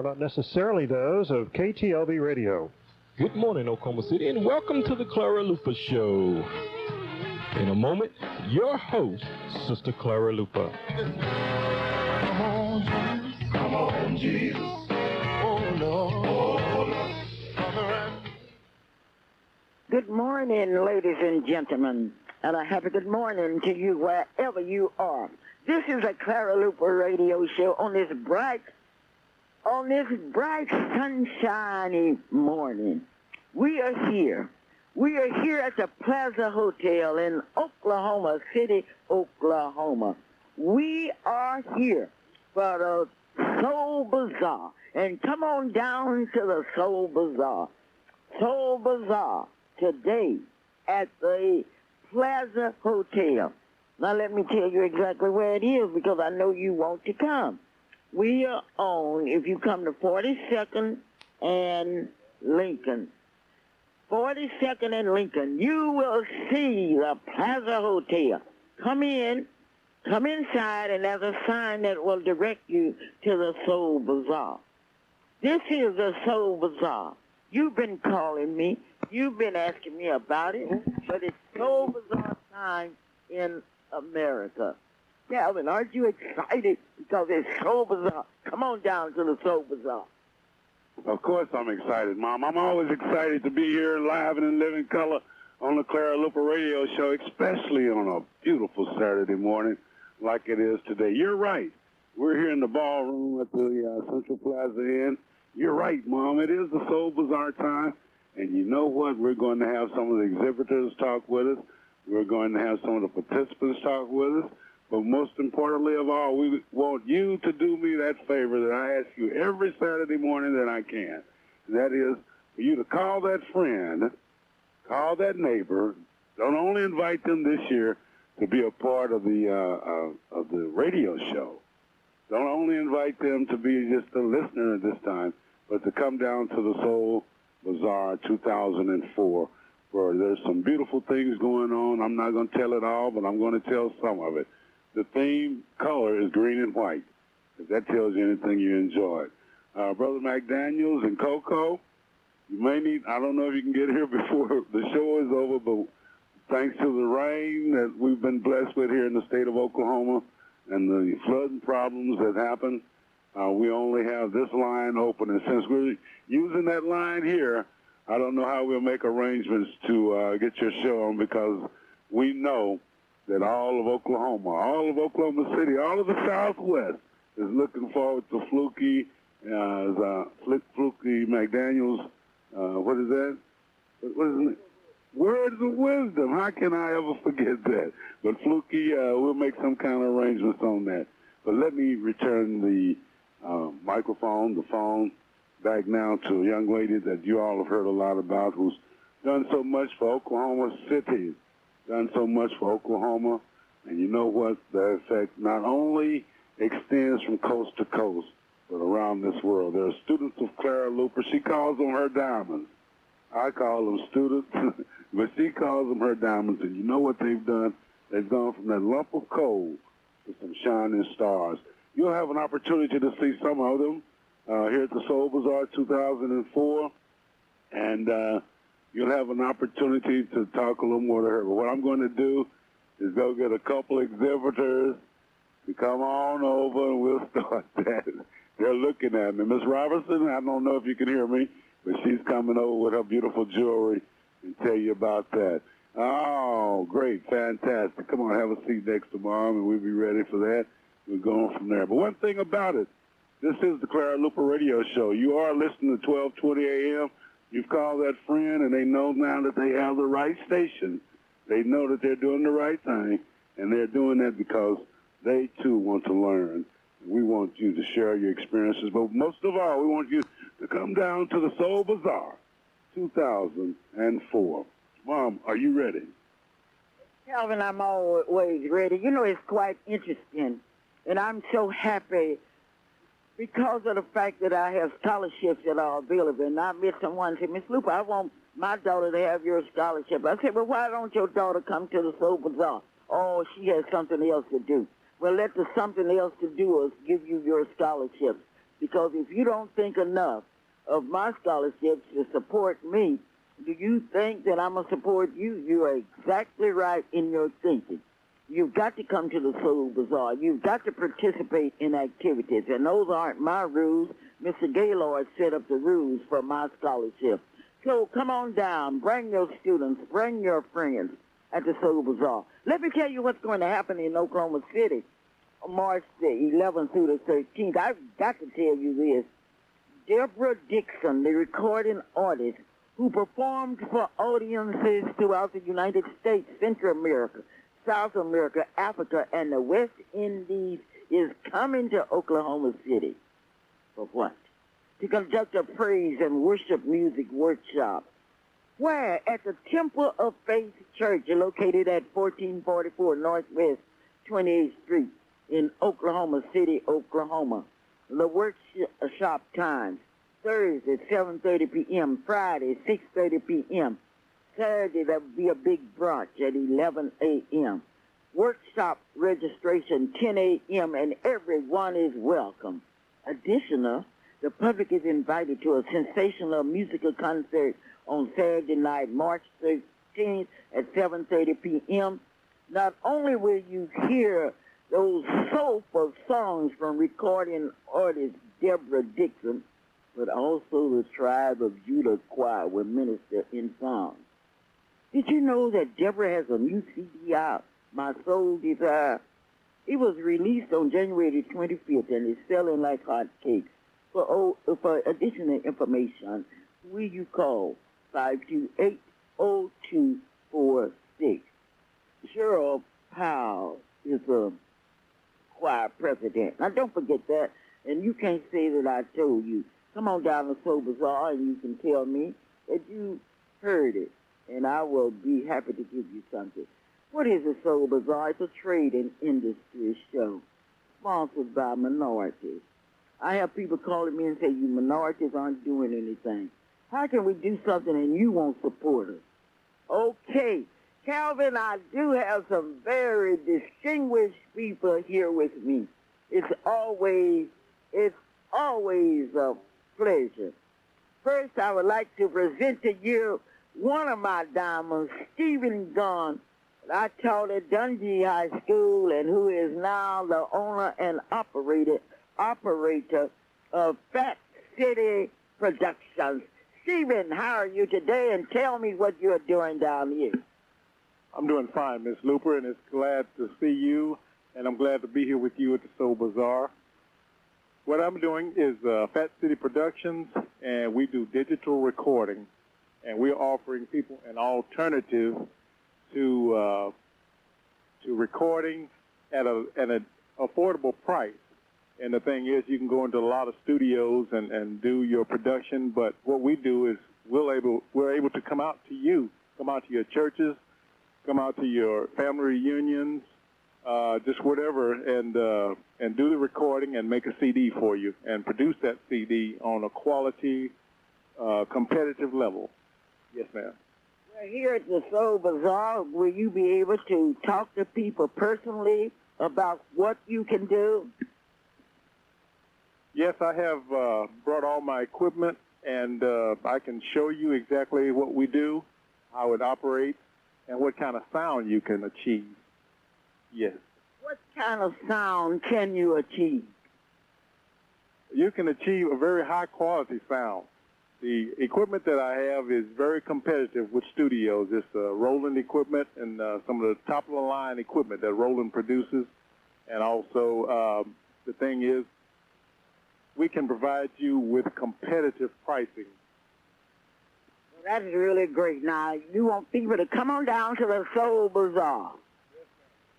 are not necessarily those of KTLV Radio. Good morning, Oklahoma City, and welcome to the Clara Luper Show. In a moment, your host, Sister Clara Luper. Come on, Jesus. Come on, Jesus. Oh, Lord. Oh, Lord. Good morning, ladies and gentlemen, and a happy good morning to you wherever you are. This is a Clara Luper radio show on this bright, sunshiny morning. We are here. We are here at the Plaza Hotel in Oklahoma City, Oklahoma. We are here for the Soul Bazaar. And come on down to the Soul Bazaar. Soul Bazaar today at the Plaza Hotel. Now let me tell you exactly where it is because I know you want to come. We are on, if you come to 42nd and Lincoln. 42nd and Lincoln, you will see the Plaza Hotel. Come inside, and there's a sign that will direct you to the Soul Bazaar. This is the Soul Bazaar. You've been calling me. You've been asking me about it, but it's Soul Bazaar time in America. Calvin, aren't you excited because it's Soul Bazaar? Come on down to the Soul Bazaar. Of course I'm excited, Mom. I'm always excited to be here live and in living color on the Clara Luper radio show, especially on a beautiful Saturday morning like it is today. You're right. We're here in the ballroom at the Central Plaza Inn. You're right, Mom. It is the Soul Bazaar time. And you know what? We're going to have some of the exhibitors talk with us. We're going to have some of the participants talk with us. But most importantly of all, we want you to do me that favor that I ask you every Saturday morning that I can. And that is for you to call that friend, call that neighbor. Don't only invite them this year to be a part of the radio show. Don't only invite them to be just a listener at this time, but to come down to the Soul Bazaar 2004, where there's some beautiful things going on. I'm not going to tell it all, but I'm going to tell some of it. The theme color is green and white. If that tells you anything, you enjoy it. Brother McDaniels and Coco, you may need, I don't know if you can get here before the show is over, but thanks to the rain that we've been blessed with here in the state of Oklahoma and the flooding problems that happen, we only have this line open. And since we're using that line here, I don't know how we'll make arrangements to get your show on, because we know that all of Oklahoma City, all of the Southwest is looking forward to Fluky McDaniels. What is that? What is it? Words of wisdom. How can I ever forget that? But Fluky, we'll make some kind of arrangements on that. But let me return the microphone, the phone, back now to a young lady that you all have heard a lot about, who's done so much for Oklahoma City, done so much for Oklahoma. And you know what? The effect not only extends from coast to coast, but around this world. There are students of Clara Luper. She calls them her diamonds. I call them students, but she calls them her diamonds. And you know what they've done? They've gone from that lump of coal to some shining stars. You'll have an opportunity to see some of them here at the Soul Bazaar 2004. And you'll have an opportunity to talk a little more to her. But what I'm going to do is go get a couple exhibitors to come on over, and we'll start that. They're looking at me. Miss Robertson, I don't know if you can hear me, but she's coming over with her beautiful jewelry and tell you about that. Oh, great, fantastic. Come on, have a seat next to Mom, and we'll be ready for that. We're going from there. But one thing about it, this is the Clara Luper Radio Show. You are listening to 1220 a.m. You've called that friend, and they know now that they have the right station. They know that they're doing the right thing, and they're doing that because they, too, want to learn. We want you to share your experiences, but most of all, we want you to come down to the Soul Bazaar 2004. Mom, are you ready? Calvin, I'm always ready. You know, it's quite interesting, and I'm so happy because of the fact that I have scholarships that are available. And I met someone said, Miss Luper, I want my daughter to have your scholarship. I said, well, why don't your daughter come to the Soul Bazaar? Oh, she has something else to do. Well, let the something else to do is give you your scholarship. Because if you don't think enough of my scholarships to support me, do you think that I'm going to support you? You are exactly right in your thinking. You've got to come to the Soul Bazaar. You've got to participate in activities. And those aren't my rules. Mr. Gaylord set up the rules for my scholarship. So come on down. Bring your students. Bring your friends at the Soul Bazaar. Let me tell you what's going to happen in Oklahoma City, March the 11th through the 13th. I've got to tell you this. Deborah Dixon, the recording artist who performed for audiences throughout the United States, Central America, South America, Africa, and the West Indies, is coming to Oklahoma City. For what? To conduct a praise and worship music workshop. Where? At the Temple of Faith Church, located at 1444 Northwest 28th Street in Oklahoma City, Oklahoma. The workshop times: Thursday, 7:30 p.m., Friday, 6:30 p.m., Saturday, there will be a big brunch at 11 a.m. Workshop registration, 10 a.m., and everyone is welcome. Additional, the public is invited to a sensational musical concert on Saturday night, March 13th at 7:30 p.m. Not only will you hear those soulful songs from recording artist Deborah Dixon, but also the Tribe of Judah Choir will minister in song. Did you know that Deborah has a new CD out, My Soul Desire? It was released on January 25th and is selling like hotcakes. For additional information, will you call 528-0246. Cheryl Powell is a choir president. Now, don't forget that, and you can't say that I told you. Come on down to Soul Bazaar, and you can tell me that you heard it, and I will be happy to give you something. What is a Soul Bazaar? It's a trade and industry show sponsored by minorities. I have people calling me and say, you minorities aren't doing anything. How can we do something and you won't support us? Okay, Calvin, I do have some very distinguished people here with me. It's always a pleasure. First, I would like to present to you one of my diamonds, Stephen Gunn. I taught at Dundee High School and who is now the owner and operator of Fat City Productions. Stephen, how are you today? And tell me what you're doing down here. I'm doing fine, Miss Luper, and it's glad to see you, and I'm glad to be here with you at the Soul Bazaar. What I'm doing is Fat City Productions, and we do digital recording, and we're offering people an alternative to recording at an affordable price. And the thing is, you can go into a lot of studios and do your production, but what we do is we're able to come out to you, come out to your churches, come out to your family reunions, just whatever, and do the recording and make a CD for you and produce that CD on a quality, competitive level. Yes, ma'am. Well, here at the Soul Bazaar, will you be able to talk to people personally about what you can do? Yes, I have brought all my equipment, and I can show you exactly what we do, how it operates, and what kind of sound you can achieve. Yes. What kind of sound can you achieve? You can achieve a very high-quality sound. The equipment that I have is very competitive with studios. It's Roland equipment and some of the top-of-the-line equipment that Roland produces. And also, the thing is, we can provide you with competitive pricing. Well, that is really great. Now, you want people to come on down to the Soul Bazaar.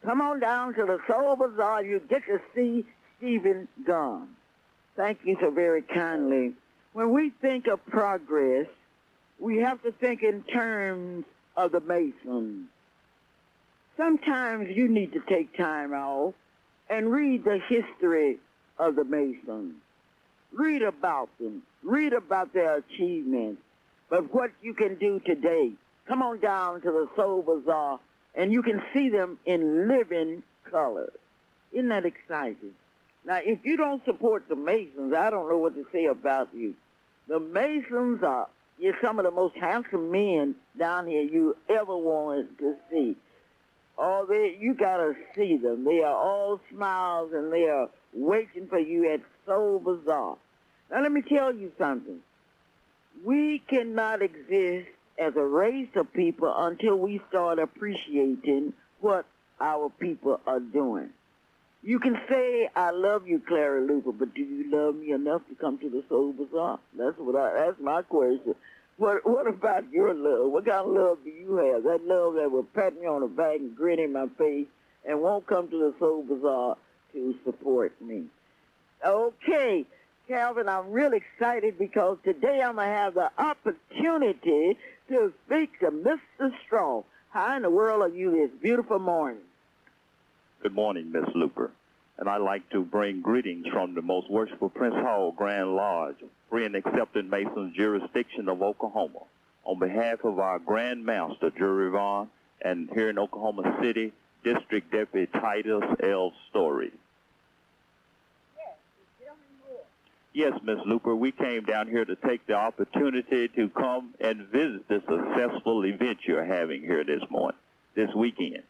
Come on down to the Soul Bazaar. You get to see Stephen Gunn. Thank you so very kindly. When we think of progress, we have to think in terms of the Masons. Sometimes you need to take time off and read the history of the Masons. Read about them. Read about their achievements. But what you can do today, come on down to the Soul Bazaar, and you can see them in living color. Isn't that exciting? Now, if you don't support the Masons, I don't know what to say about you. The Masons are some of the most handsome men down here you ever wanted to see. Oh, you got to see them. They are all smiles, and they are waiting for you at Soul Bazaar. Now, let me tell you something. We cannot exist as a race of people until we start appreciating what our people are doing. You can say, I love you, Clara Luper, but do you love me enough to come to the Soul Bazaar? That's my question. What about your love? What kind of love do you have? That love that will pat me on the back and grin in my face and won't come to the Soul Bazaar to support me. Okay, Calvin, I'm real excited because today I'm going to have the opportunity to speak to Mr. Straw. How in the world are you this beautiful morning? Good morning, Miss Luper, and I'd like to bring greetings from the most worshipful Prince Hall Grand Lodge, free and accepted Masons jurisdiction of Oklahoma, on behalf of our Grand Master, Jerry Vaughn, and here in Oklahoma City, District Deputy Titus L. Story. Yes, Miss Luper, we came down here to take the opportunity to come and visit the successful event you're having here this weekend.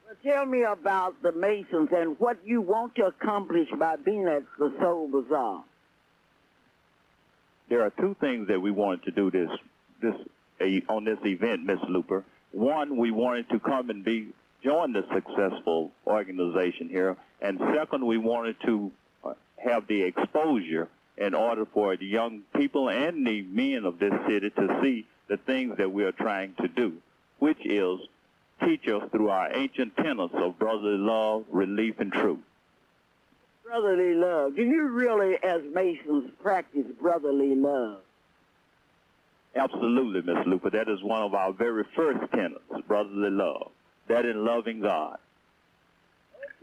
Well, tell me about the Masons and what you want to accomplish by being at the Soul Bazaar. There are two things that we wanted to do on this event, Miss Luper. One, we wanted to come and join the successful organization here, and second, we wanted to have the exposure in order for the young people and the men of this city to see the things that we are trying to do, which is teach us through our ancient tenets of brotherly love, relief, and truth. Brotherly love. Do you really, as Masons, practice brotherly love? Absolutely, Miss Luper. That is one of our very first tenets, brotherly love. That in loving God.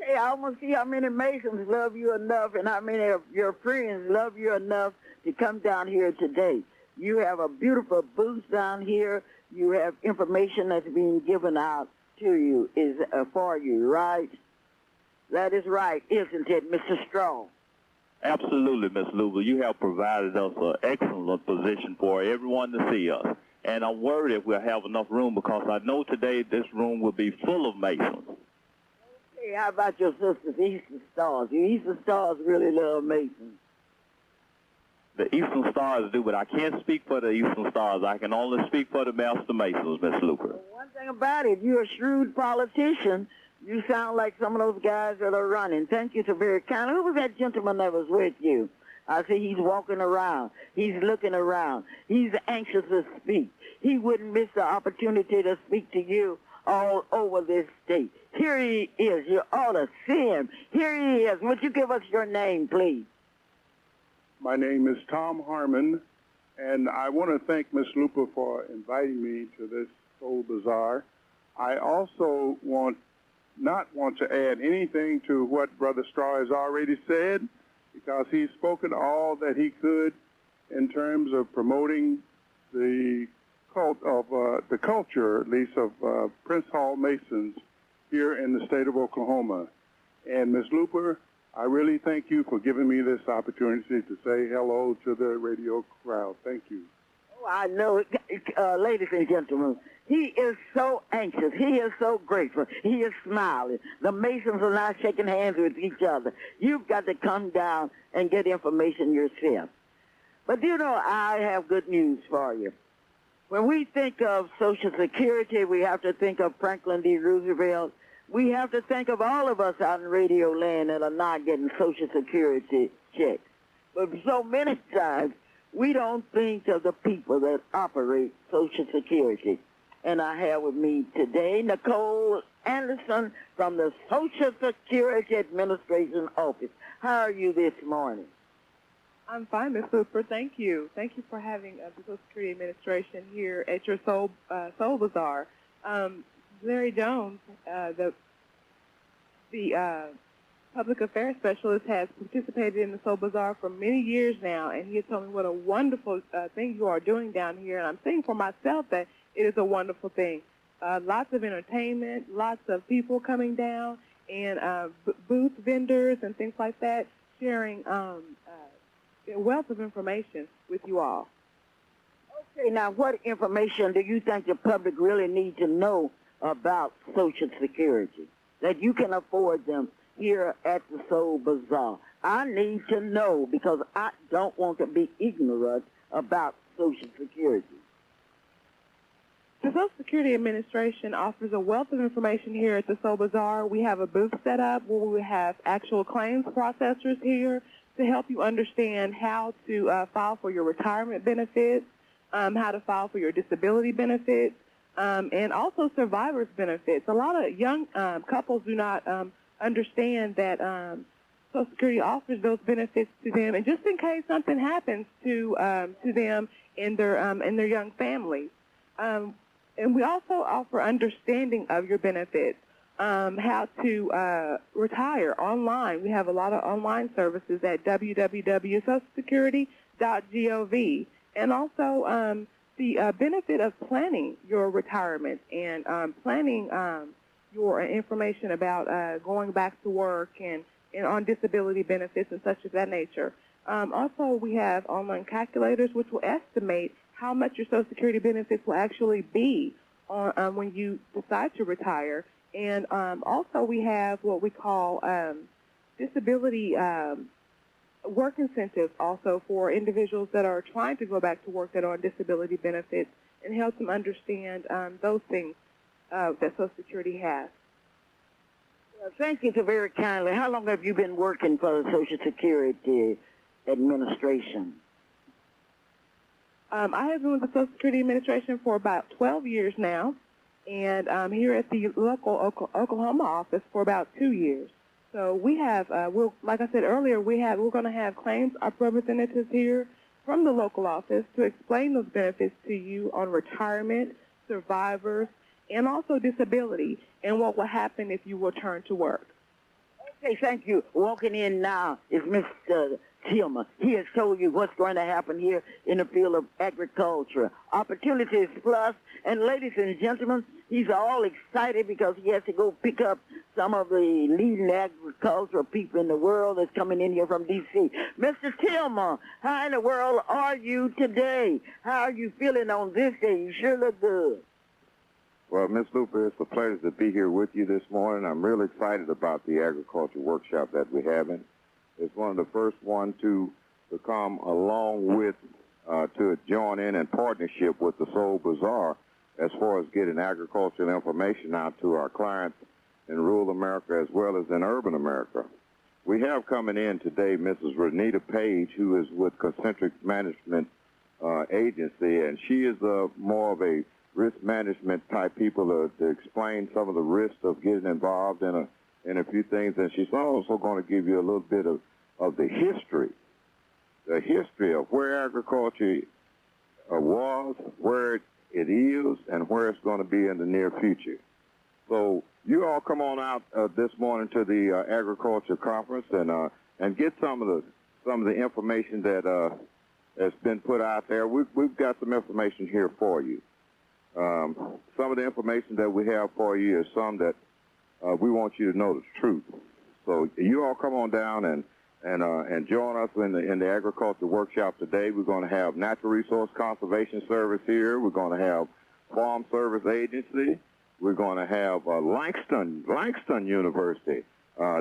Okay, I want to see how many Masons love you enough and how many of your friends love you enough to come down here today. You have a beautiful booth down here. You have information that's being given out to you for you, right? That is right, isn't it, Mr. Strong? Absolutely, Miss Luper. You have provided us an excellent position for everyone to see us. And I'm worried if we'll have enough room because I know today this room will be full of Masons. Okay, how about your sisters, Eastern Stars? You Eastern Stars really love Masons. The Eastern Stars do, but I can't speak for the Eastern Stars. I can only speak for the Master Masons, Miss Luper. Well, one thing about it, you're a shrewd politician. You sound like some of those guys that are running. Thank you so very kind. Who was that gentleman that was with you? I see he's walking around. He's looking around. He's anxious to speak. He wouldn't miss the opportunity to speak to you all over this state. Here he is. You ought to see him. Here he is. Would you give us your name, please? My name is Tom Harmon, and I want to thank Ms. Luper for inviting me to this Soul Bazaar. I also not want to add anything to what Brother Straw has already said, because he's spoken all that he could in terms of promoting the culture, at least, of Prince Hall Masons here in the state of Oklahoma. And Ms. Luper, I really thank you for giving me this opportunity to say hello to the radio crowd. Thank you. Oh, I know. Ladies and gentlemen, he is so anxious. He is so grateful. He is smiling. The Masons are not shaking hands with each other. You've got to come down and get information yourself. But you know, I have good news for you. When we think of Social Security, we have to think of Franklin D. Roosevelt. We have to think of all of us out in radio land that are not getting Social Security checks. But so many times, we don't think of the people that operate Social Security. And I have with me today Nicole Anderson from the Social Security Administration Office. How are you this morning? I'm fine, Ms. Luper. Thank you. Thank you for having the Social Security Administration here at your Soul Bazaar. Larry Jones, the public affairs specialist, has participated in the Soul Bazaar for many years now, and he has told me what a wonderful thing you are doing down here. And I'm saying for myself that it is a wonderful thing. Lots of entertainment, lots of people coming down, and booth vendors and things like that, sharing a wealth of information with you all. Okay, now what information do you think the public really needs to know about Social Security that you can afford them here at the Soul Bazaar? I need to know because I don't want to be ignorant about Social Security. The Social Security Administration offers a wealth of information here at the Soul Bazaar. We have a booth set up where we have actual claims processors here to help you understand how to file for your retirement benefits, how to file for your disability benefits, and also survivor's benefits. A lot of young couples do not understand that Social Security offers those benefits to them, and just in case something happens to them in their young families. And we also offer understanding of your benefits, how to retire online. We have a lot of online services at www.socialsecurity.gov, and also the benefit of planning your retirement and planning your information about going back to work and on disability benefits and such of that nature. Also, we have online calculators which will estimate how much your Social Security benefits will actually be on, when you decide to retire. And also we have what we call disability work incentives also for individuals that are trying to go back to work that are on disability benefits, and help them understand those things that Social Security has. Thank you so very kindly. How long have you been working for the Social Security Administration? I have been with the Social Security Administration for about 12 years now, and I'm here at the local Oklahoma office for about 2 years. So we have, like I said earlier, we're going to have claims representatives here from the local office to explain those benefits to you on retirement, survivors, and also disability, and what will happen if you return to work. Okay, thank you. Walking in now is Mr. Tillman. He has told you what's going to happen here in the field of agriculture. Opportunities plus, and ladies and gentlemen, he's all excited because he has to go pick up some of the leading agricultural people in the world that's coming in here from D.C. Mr. Tillman, how in the world are you today? How are you feeling on this day? You sure look good. Well, Ms. Luper, it's a pleasure to be here with you this morning. I'm really excited about the agriculture workshop that we're having. It's one of the first ones to come along with, to join in partnership with the Soul Bazaar as far as getting agricultural information out to our clients in rural America as well as in urban America. We have coming in today Mrs. Renita Page, who is with Concentric Management Agency, and she is more of a risk management type people to explain some of the risks of getting involved in a few things, and she's also going to give you a little bit of the history of where agriculture was, where it is, and where it's going to be in the near future. So you all come on out this morning to the agriculture conference and get some of the information that has been put out there. We've got some information here for you. Some of the information that we have for you is some that we want you to know the truth. So you all come on down and join us in the agriculture workshop today. We're going to have Natural Resource Conservation Service here. We're going to have Farm Service Agency. We're going to have Langston University,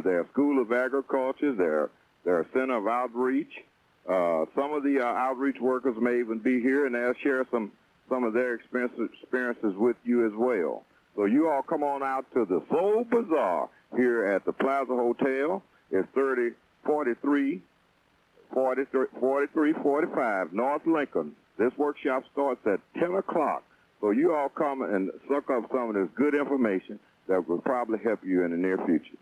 their School of Agriculture, their Center of Outreach. Some of the outreach workers may even be here, and they'll share some of their experiences with you as well. So you all come on out to the Soul Bazaar here at the Plaza Hotel. It's 4345 North Lincoln. This workshop starts at 10 o'clock. So you all come and suck up some of this good information that will probably help you in the near future.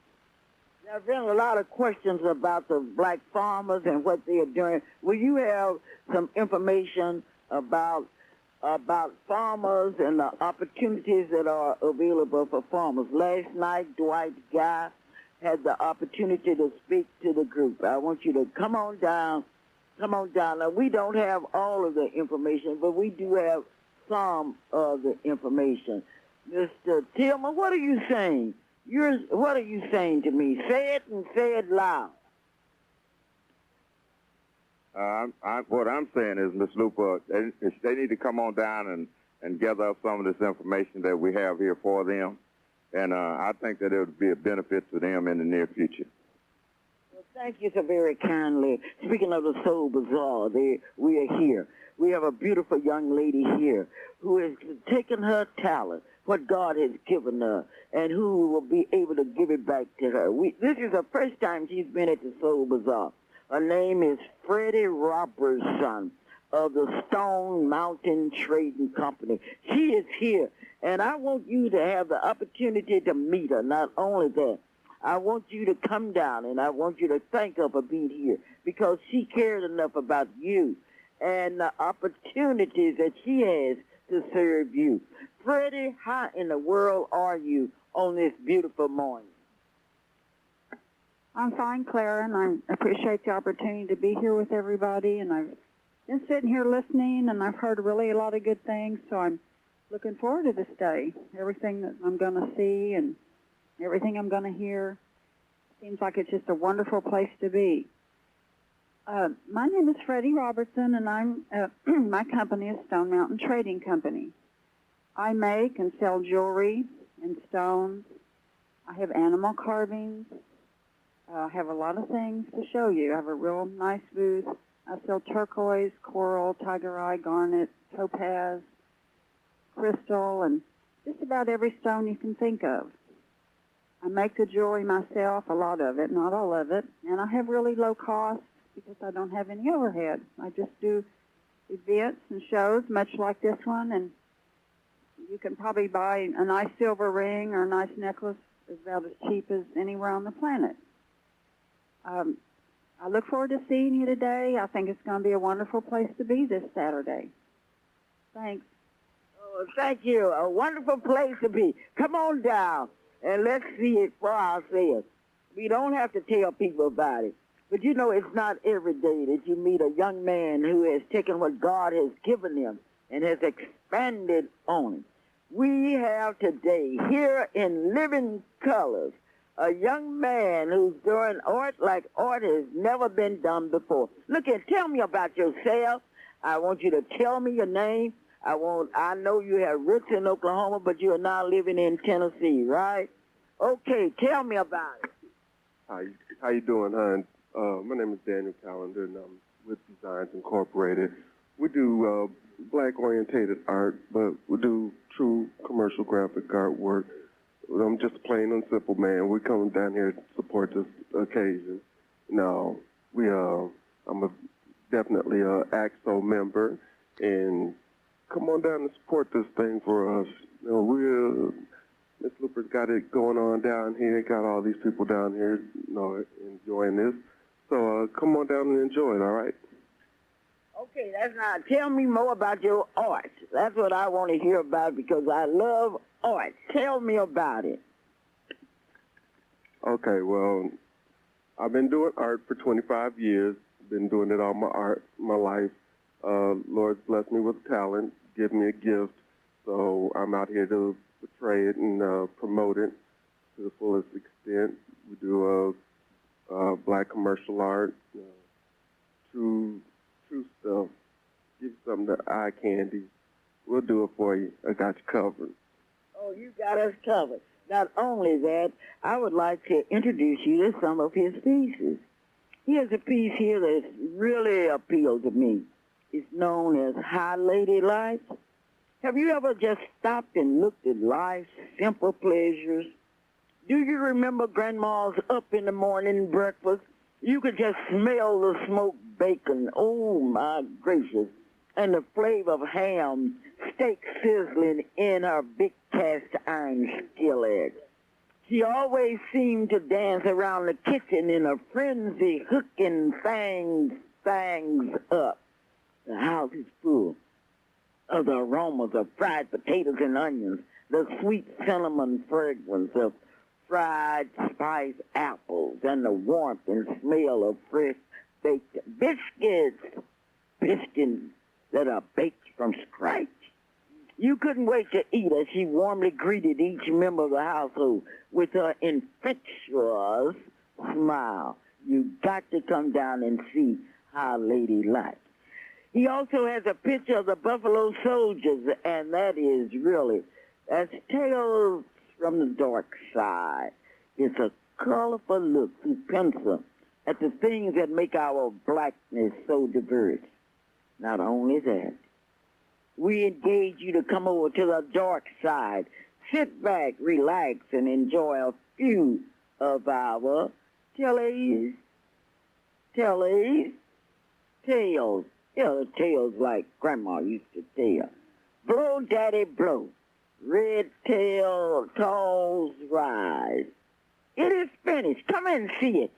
There have been a lot of questions about the black farmers and what they are doing. Will you have some information about farmers and the opportunities that are available for farmers? Last night, Dwight Guy had the opportunity to speak to the group. I want you to come on down. Now, we don't have all of the information, but we do have some of the information. Mr. Tillman, what are you saying? What are you saying to me? Say it and say it loud. What I'm saying is, Ms. Luper, they need to come on down and gather up some of this information that we have here for them. And I think that it would be a benefit to them in the near future. Well, thank you so very kindly. Speaking of the Soul Bazaar, we are here. We have a beautiful young lady here who has taken her talent, what God has given her, and who will be able to give it back to her. This is the first time she's been at the Soul Bazaar. Her name is Freddie Robertson of the Stone Mountain Trading Company. She is here, and I want you to have the opportunity to meet her. Not only that, I want you to come down, and I want you to thank her for being here because she cared enough about you and the opportunities that she has to serve you. Freddie, how in the world are you on this beautiful morning? I'm fine, Clara, and I appreciate the opportunity to be here with everybody. And I've been sitting here listening, and I've heard really a lot of good things, so I'm looking forward to this day. Everything that I'm going to see and everything I'm going to hear seems like it's just a wonderful place to be. My name is Freddie Robertson, and my company is Stone Mountain Trading Company. I make and sell jewelry and stones. I have animal carvings. I have a lot of things to show you. I have a real nice booth. I sell turquoise, coral, tiger eye, garnet, topaz, crystal, and just about every stone you can think of. I make the jewelry myself, a lot of it, not all of it, and I have really low costs because I don't have any overhead. I just do events and shows, much like this one, and you can probably buy a nice silver ring or a nice necklace about as cheap as anywhere on the planet. I look forward to seeing you today. I think it's going to be a wonderful place to be this Saturday. Thanks. Oh, thank you. A wonderful place to be. Come on down and let's see it for ourselves. We don't have to tell people about it. But you know, it's not every day that you meet a young man who has taken what God has given him and has expanded on it. We have today, here in living colors, a young man who's doing art like art has never been done before. Look here, tell me about yourself. I want you to tell me your name. I know you have roots in Oklahoma, but you are now living in Tennessee, right? Okay, tell me about it. How you doing, hon? My name is Daniel Callender, and I'm with Designs Incorporated. We do black-orientated art, but we do true commercial graphic artwork. I'm just a plain and simple man. We come down here to support this occasion. Now, I'm definitely a AXO member, and come on down and support this thing for us. You know, Miss Luper's got it going on down here, got all these people down here, you know, enjoying this. So come on down and enjoy it, all right? Okay, that's not. Tell me more about your art. That's what I want to hear about because I love art. Tell me about it. Okay, well, I've been doing art for 25 years. Been doing it all my life. Lord's blessed me with talent, give me a gift. So I'm out here to portray it and promote it to the fullest extent. We do black commercial art, true stuff. Give you something to eye candy. We'll do it for you. I got you covered. Oh, you got us covered. Not only that, I would like to introduce you to some of his pieces. He has a piece here that really appealed to me. It's known as High Lady Life. Have you ever just stopped and looked at life's simple pleasures? Do you remember Grandma's up in the morning breakfast? You could just smell the smoked bacon. Oh, my gracious. And the flavor of ham, steak sizzling in her big cast iron skillet. She always seemed to dance around the kitchen in a frenzy, hooking things up. The house is full of the aromas of fried potatoes and onions, the sweet cinnamon fragrance of fried spiced apples, and the warmth and smell of fresh baked biscuits that are baked from scratch. You couldn't wait to eat as she warmly greeted each member of the household with her infectious smile. You got to come down and see how ladylike. He also has a picture of the Buffalo Soldiers, and that's Tales from the Dark Side. It's a colorful look through pencil at the things that make our blackness so diverse. Not only that, we engage you to come over to the dark side. Sit back, relax, and enjoy a few of our tales. Yeah, tales like Grandma used to tell. Blow, Daddy, blow. Red tail tolls rise. It is finished. Come and see it.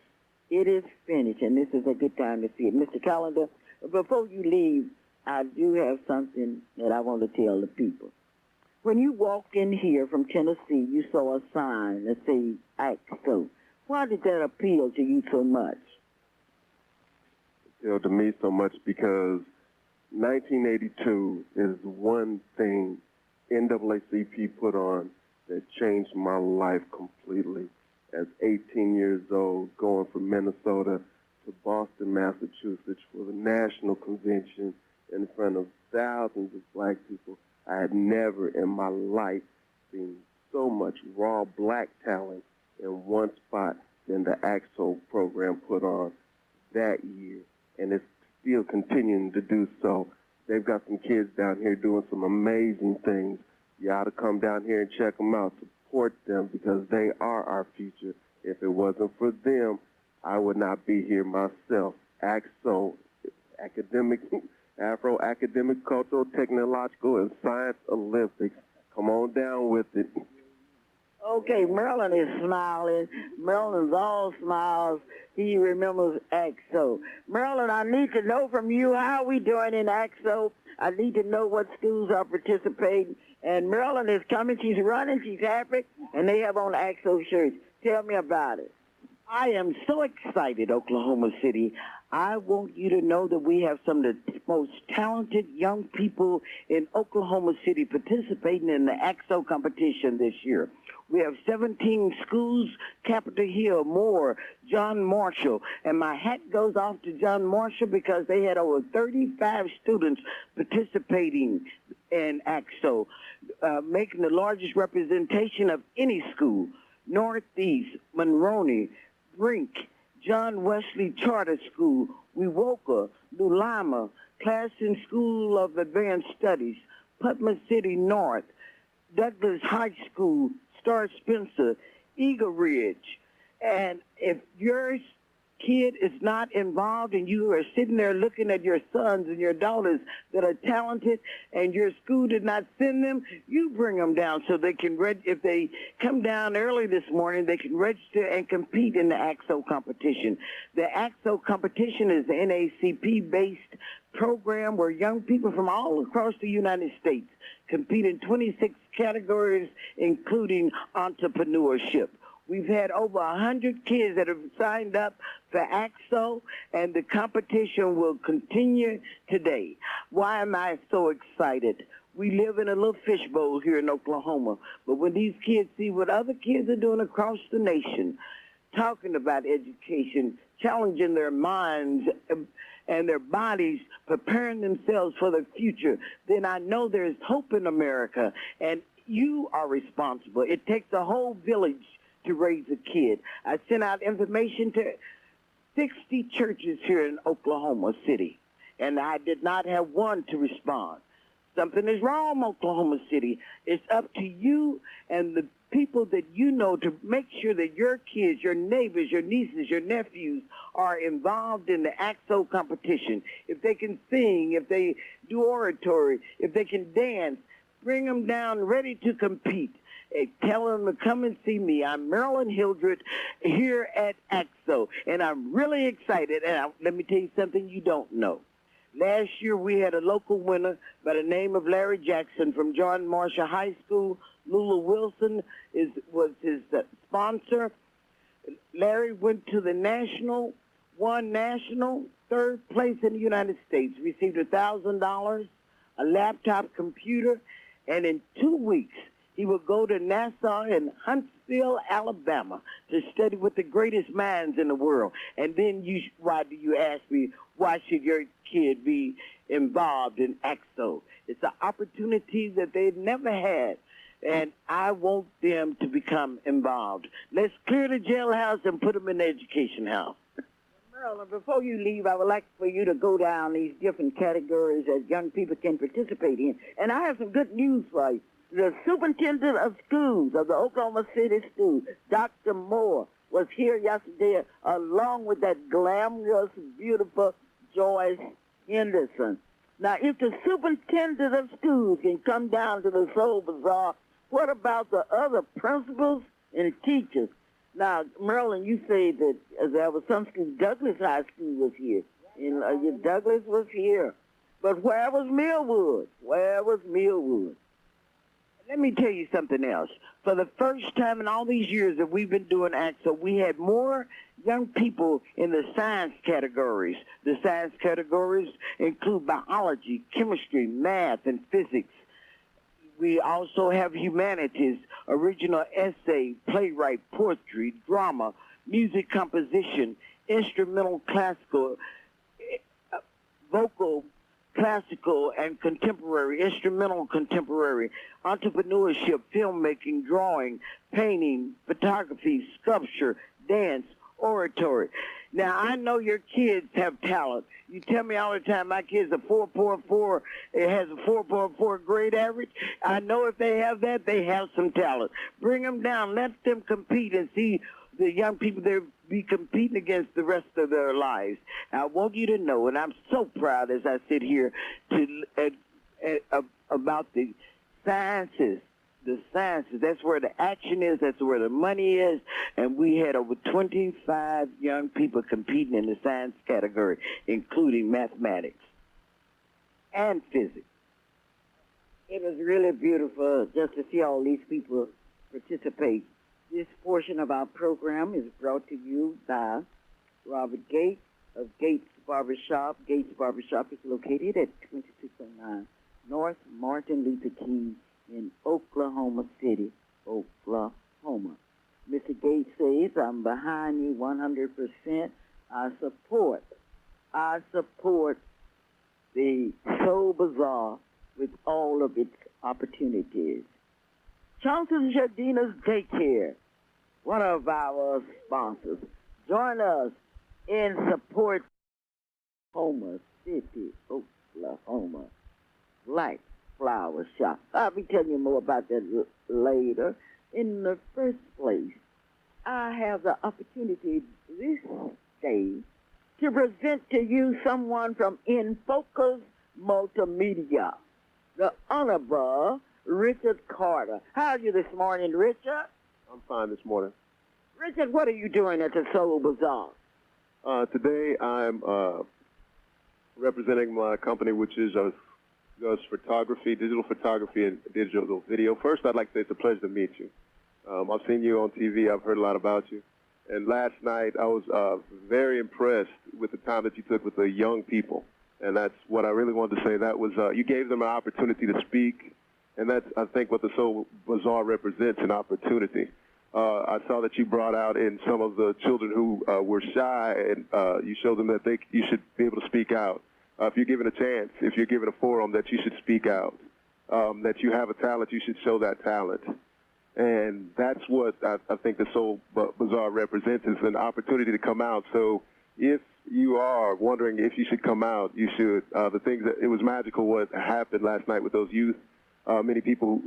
It is finished, and this is a good time to see it. Mr. Callender, before you leave, I do have something that I want to tell the people. When you walked in here from Tennessee, you saw a sign that said, Act So. Why did that appeal to you so much? It appealed to me so much because 1982 is one thing NAACP put on that changed my life completely. As 18 years old, going from Minnesota to Boston, Massachusetts for the national convention in front of thousands of black people. I had never in my life seen so much raw black talent in one spot than the AXO program put on that year. And it's still continuing to do so. They've got some kids down here doing some amazing things. You ought to come down here and check them out, support them, because they are our future. If it wasn't for them, I would not be here myself. AXO, Afro Academic, Cultural, Technological, and Science Olympics. Come on down with it. Okay, Maryland is smiling. Maryland's all smiles. He remembers AXO. Maryland, I need to know from you, how are we doing in AXO? I need to know what schools are participating. And Maryland is coming. She's running. She's happy. And they have on AXO shirts. Tell me about it. I am so excited, Oklahoma City. I want you to know that we have some of the most talented young people in Oklahoma City participating in the AXO competition this year. We have 17 schools, Capitol Hill, Moore, John Marshall. And my hat goes off to John Marshall because they had over 35 students participating in AXO, making the largest representation of any school. Northeast, Monroney, Brink, John Wesley Charter School, Wewoka, Lulama, Claxton School of Advanced Studies, Putnam City North, Douglas High School, Star Spencer, Eagle Ridge. And if your kid is not involved and you are sitting there looking at your sons and your daughters that are talented and your school did not send them, you bring them down so they can, if they come down early this morning, they can register and compete in the AXO competition. The AXO competition is an NAACP-based program where young people from all across the United States compete in 26 categories, including entrepreneurship. We've had over 100 kids that have signed up for AXO, and the competition will continue today. Why am I so excited? We live in a little fishbowl here in Oklahoma, but when these kids see what other kids are doing across the nation, talking about education, challenging their minds and their bodies, preparing themselves for the future, then I know there's hope in America, and you are responsible. It takes a whole village to raise a kid. I sent out information to 60 churches here in Oklahoma City, and I did not have one to respond. Something is wrong, Oklahoma City. It's up to you and the people that you know to make sure that your kids, your neighbors, your nieces, your nephews are involved in the AXO competition. If they can sing, if they do oratory, if they can dance, bring them down ready to compete. Tell them to come and see me. I'm Marilyn Hildred here at AXO, and I'm really excited. And let me tell you something you don't know. Last year we had a local winner by the name of Larry Jackson from John Marshall High School. Lula Wilson was his sponsor. Larry went to the national, won national, third place in the United States, received $1,000, a laptop computer, And in 2 weeks, he will go to Nassau and Huntsville, Alabama, to study with the greatest minds in the world. And then why do you ask me, why should your kid be involved in AXO? It's an opportunity that they've never had, and I want them to become involved. Let's clear the jailhouse and put them in the education house. Marilyn, before you leave, I would like for you to go down these different categories that young people can participate in. And I have some good news for you. The superintendent of schools of the Oklahoma City School, Dr. Moore, was here yesterday along with that glamorous, beautiful Joyce Henderson. Now, if the superintendent of schools can come down to the Soul Bazaar, what about the other principals and teachers? Now, Marilyn, you say that there was some school, Douglas High School was here. And Douglas was here. But where was Millwood? Where was Millwood? Let me tell you something else. For the first time in all these years that we've been doing AXO, we had more young people in the science categories. The science categories include biology, chemistry, math, and physics. We also have humanities, original essay, playwright, poetry, drama, music composition, instrumental, classical, vocal, classical and contemporary, instrumental contemporary, entrepreneurship, filmmaking, drawing, painting, photography, sculpture, dance, oratory. Now, I know your kids have talent. You tell me all the time my kid's a 4.4, it has a 4.4 grade average. I know if they have that, they have some talent. Bring them down, let them compete and see the young people they'll be competing against the rest of their lives. I want you to know, and I'm so proud as I sit here about the sciences. The sciences, that's where the action is, that's where the money is, and we had over 25 young people competing in the science category, including mathematics and physics. It was really beautiful just to see all these people participate. This portion of our program is brought to you by Robert Gates of Gates Barbershop. Gates Barbershop is located at 2609 North Martin Luther King in Oklahoma City, Oklahoma. Mr. Gates says, I'm behind you 100%. I support the Soul Bazaar with all of its opportunities. Johnson Jardina's Daycare, one of our sponsors. Join us in support Oklahoma City, Oklahoma. Black Flower Shop. I'll be telling you more about that later. In the first place, I have the opportunity this day to present to you someone from In Focus Multimedia, the Honorable Richard Carter. How are you this morning, Richard? I'm fine this morning. Richard, what are you doing at the Soul Bazaar? Today I'm representing my company, which is does photography, digital photography, and digital video. First, I'd like to say it's a pleasure to meet you. I've seen you on TV. I've heard a lot about you. And last night, I was very impressed with the time that you took with the young people. And that's what I really wanted to say. That was, you gave them an opportunity to speak. And that's, I think, what the Soul Bazaar represents, an opportunity. I saw that you brought out in some of the children who were shy, and you showed them that you should be able to speak out. If you're given a chance, if you're given a forum, that you should speak out, that you have a talent, you should show that talent. And that's what I think the Soul Bazaar represents, is an opportunity to come out. So if you are wondering if you should come out, you should. The things that, it was magical what happened last night with those youth. Many people,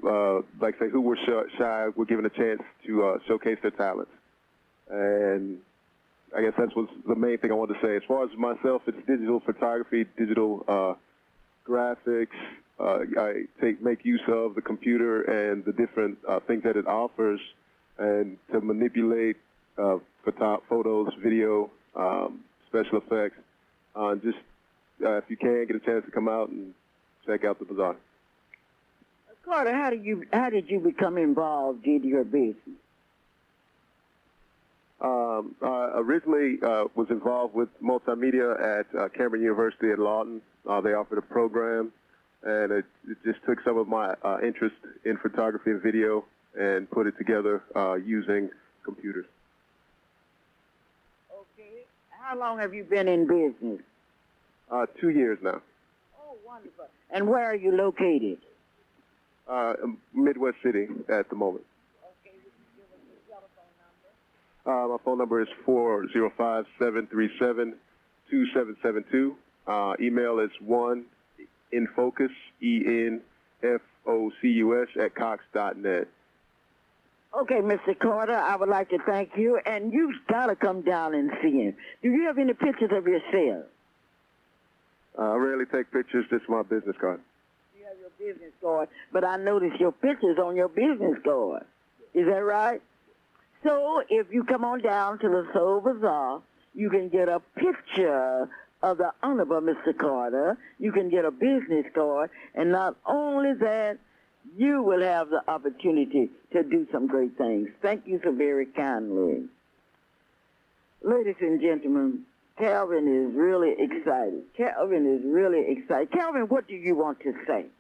like say, who were shy were given a chance to showcase their talents. And I guess that's what's the main thing I wanted to say. As far as myself, it's digital photography, digital graphics. I make use of the computer and the different things that it offers, and to manipulate photos, video, special effects. Just if you can, get a chance to come out and check out the bazaar. Carter, how did you become involved in your business? Originally was involved with multimedia at Cameron University at Lawton. They offered a program, and it just took some of my interest in photography and video and put it together using computers. Okay. How long have you been in business? 2 years now. Oh, wonderful. And where are you located? Midwest City at the moment. Okay, would you give us your telephone number? My phone number is 405-737-2772. Email is infocus, ENFOCUS @cox.net. Okay, Mr. Carter, I would like to thank you, and you've got to come down and see him. Do you have any pictures of yourself? I rarely take pictures, just my business card. You have your business card, but I noticed your pictures on your business card. Is that right? So if you come on down to the Soul Bazaar, you can get a picture of the Honorable Mr. Carter. You can get a business card, and not only that, you will have the opportunity to do some great things. Thank you so very kindly. Ladies and gentlemen, Calvin is really excited. Calvin is really excited. Calvin, what do you want to say?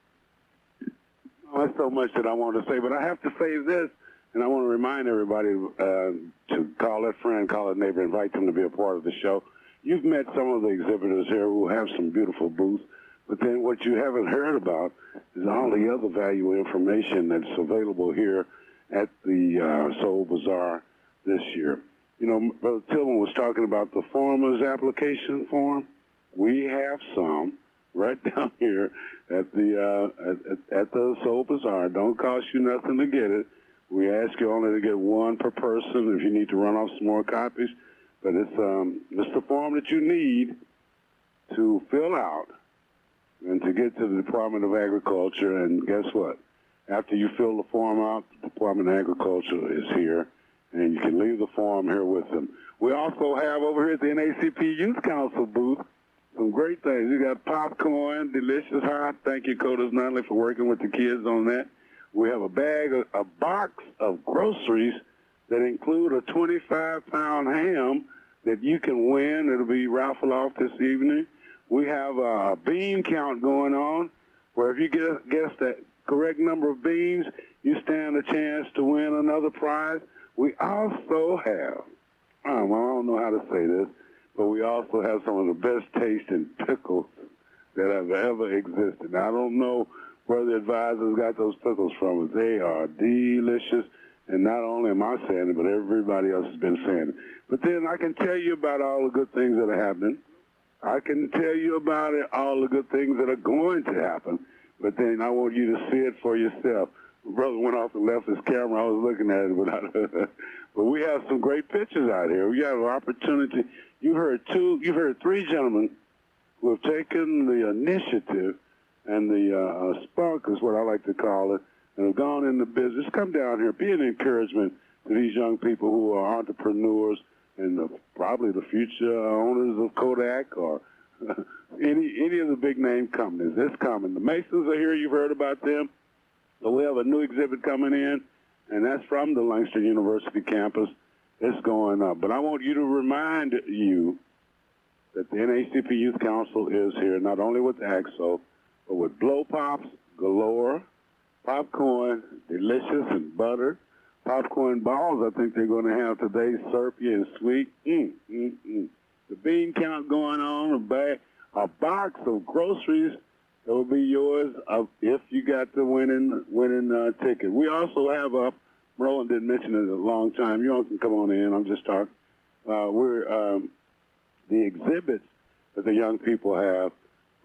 Oh, there's so much that I want to say, but I have to say this, and I want to remind everybody to call their friend, call their neighbor, invite them to be a part of the show. You've met some of the exhibitors here who have some beautiful booths, but then what you haven't heard about is all the other valuable information that's available here at the Soul Bazaar this year. You know, Brother Tillman was talking about the farmer's application form. We have some right down here at the Soul Bazaar. Don't cost you nothing to get it. We ask you only to get one per person if you need to run off some more copies. But it's the form that you need to fill out and to get to the Department of Agriculture. And guess what? After you fill the form out, the Department of Agriculture is here, and you can leave the form here with them. We also have over here at the NACP Youth Council booth some great things. You got popcorn, delicious hot. Thank you, Codas Nunley, for working with the kids on that. We have a box of groceries that include a 25-pound ham that you can win. It'll be raffled off this evening. We have a bean count going on, where if you guess that correct number of beans, you stand a chance to win another prize. We also have, I don't know how to say this, but we also have some of the best tasting pickles that have ever existed. Now, I don't know where the advisors got those pickles from, but they are delicious. And not only am I saying it, but everybody else has been saying it. But then I can tell you about all the good things that are happening. I can tell you about all the good things that are going to happen. But then I want you to see it for yourself. My brother went off and left his camera. I was looking at it, but we have some great pictures out here. We have an opportunity. You heard three gentlemen who have taken the initiative and the spunk is what I like to call it, and have gone into business. Come down here, be an encouragement to these young people who are entrepreneurs and probably the future owners of Kodak or any of the big name companies. It's coming. The Masons are here. You've heard about them. So we have a new exhibit coming in, and that's from the Langston University campus. It's going up. But I want you to remind you that the NACP Youth Council is here, not only with AXO, but with blow pops galore, popcorn, delicious and buttered, popcorn balls I think they're going to have today, syrupy and sweet. The bean count going on, a box of groceries that will be yours if you got the winning ticket. We also have Roland didn't mention it a long time. You all can come on in. I'm just talking. The exhibits that the young people have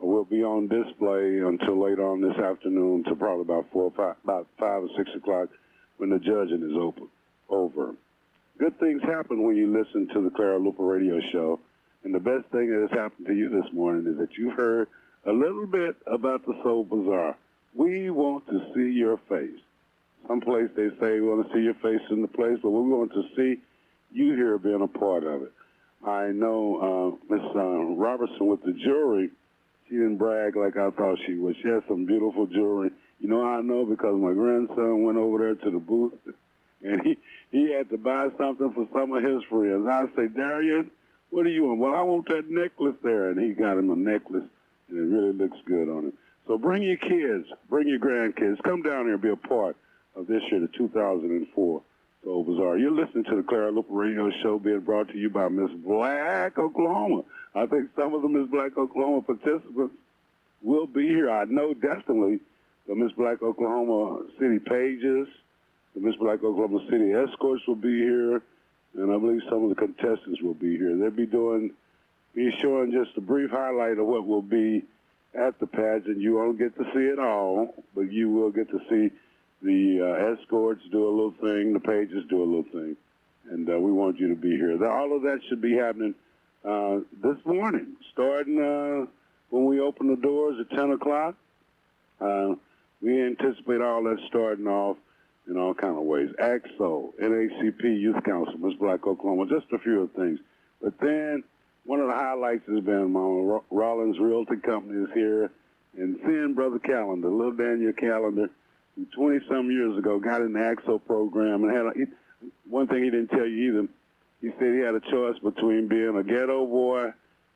will be on display until late on this afternoon, to probably about 5 or 6 o'clock when the judging is over. Good things happen when you listen to the Clara Luper radio show, and the best thing that has happened to you this morning is that you've heard a little bit about the Soul Bazaar. We want to see your face. Someplace they say we want to see your face in the place, but we want to see you here being a part of it. I know Miss Robertson with the jewelry, she didn't brag like I thought she would. She has some beautiful jewelry. You know how I know? Because my grandson went over there to the booth, and he had to buy something for some of his friends. I say, Darian, what do you want? Well, I want that necklace there. And he got him a necklace, and it really looks good on him. So bring your kids, bring your grandkids. Come down here and be a part of this year, the 2004 Soul Bazaar. You're listening to the Clara Luper Radio Show being brought to you by Miss Black Oklahoma. I think some of the Miss Black Oklahoma participants will be here. I know definitely the Miss Black Oklahoma City Pages, the Miss Black Oklahoma City Escorts will be here, and I believe some of the contestants will be here. They'll be showing just a brief highlight of what will be at the pageant. You won't get to see it all, but you will get to see the escorts do a little thing, the pages do a little thing, and we want you to be here. All of that should be happening this morning, starting when we open the doors at 10 o'clock. We anticipate all that starting off in all kind of ways. AXO, NACP Youth Council, Miss Black Oklahoma, just a few of the things. But then one of the highlights has been Mama Rollins Realty Company is here, and seeing Brother Calendar, little Daniel Calendar, who 20-some years ago got in the AXO program and had one thing he didn't tell you either. He said he had a choice between being a ghetto boy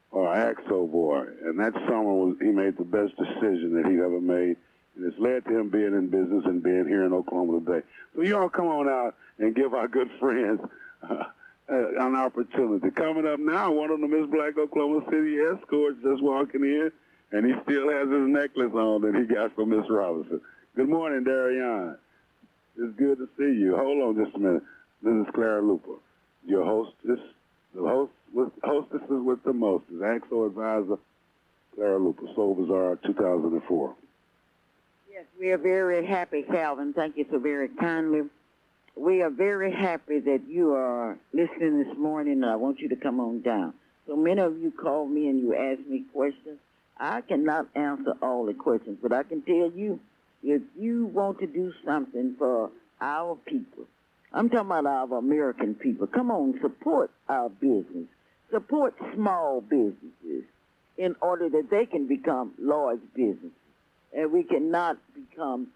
or an AXO boy, and that summer he made the best decision that he'd ever made, and it's led to him being in business and being here in Oklahoma today. So you all come on out and give our good friends an opportunity. Coming up now, one of the Miss Black Oklahoma City Escorts just walking in, and he still has his necklace on that he got from Miss Robinson. Good morning, Darian. It's good to see you. Hold on just a minute. This is Clara Luper, your hostess, hostesses with the mostest, AXO advisor, Clara Luper, Soul Bazaar 2004. Yes, we are very happy, Calvin. Thank you so very kindly. We are very happy that you are listening this morning, and I want you to come on down. So many of you called me and you asked me questions. I cannot answer all the questions, but I can tell you, if you want to do something for our people, I'm talking about our American people, come on, support our business. Support small businesses in order that they can become large businesses. And we cannot become